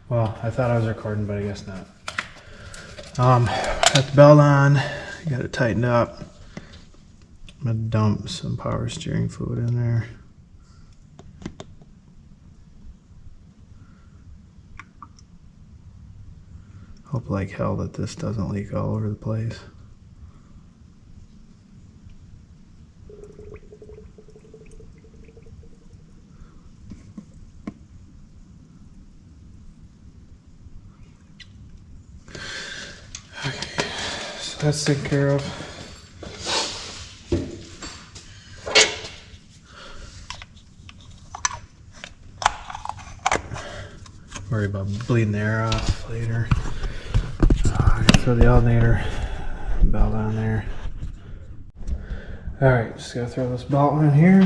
Well, I thought I was recording, but I guess not. Got the belt on. Got it tightened up. I'm gonna dump some power steering fluid in there. Hope like hell that this doesn't leak all over the place. Okay, so that's taken care of. Worry about bleeding the air off later. I'm gonna throw the alternator belt on there. Alright, just gotta throw this belt on here.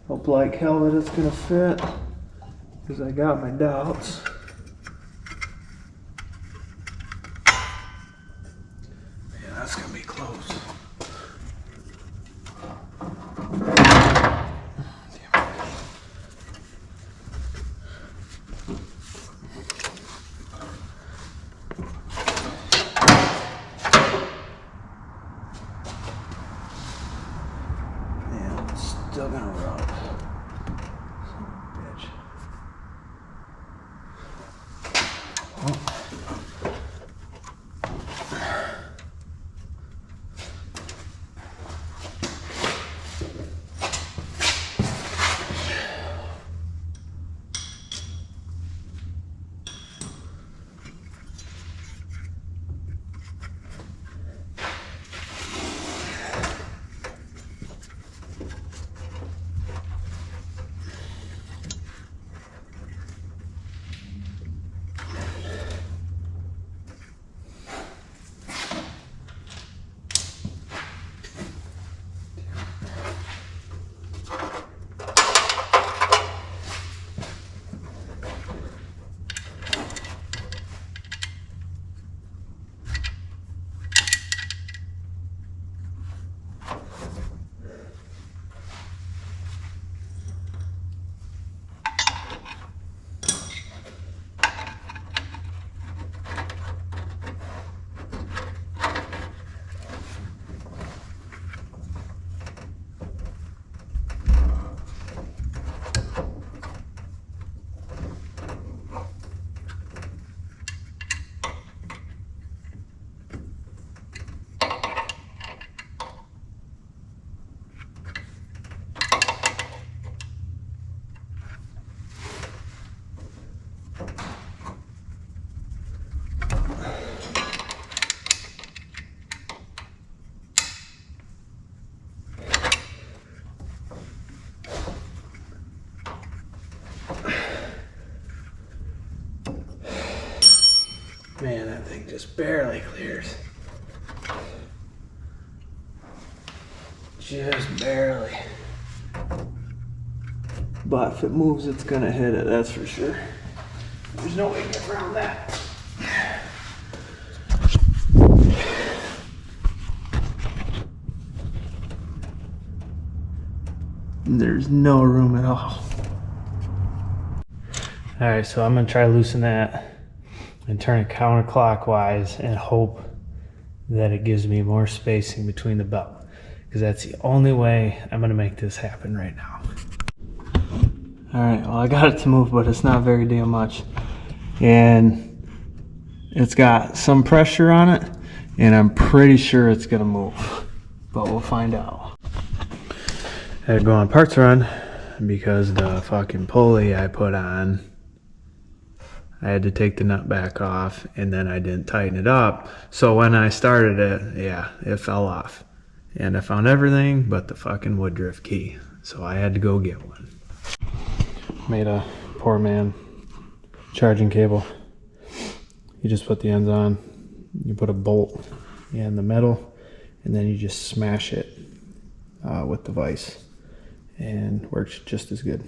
Hope like hell that it's gonna fit, because I got my doubts. Yeah, that's gonna be close. Still gonna rub. Son of a bitch. Oh. Man, that thing just barely clears. Just barely. But if it moves, it's gonna hit it, that's for sure. There's no way to get around that. There's no room at all. Alright, so I'm gonna try to loosen that and turn it counterclockwise and hope that it gives me more spacing between the belt, because that's the only way I'm gonna make this happen right now. Alright, well I got it to move, but it's not very damn much. And it's got some pressure on it, and I'm pretty sure it's gonna move, but we'll find out. I had to go on parts run because the fucking pulley I put on, I had to take the nut back off, and then I didn't tighten it up. So when I started it, yeah, it fell off. And I found everything but the fucking woodruff key. So I had to go get one. Made a poor man charging cable. You just put the ends on, you put a bolt in the middle, and then you just smash it with the vise. And works just as good.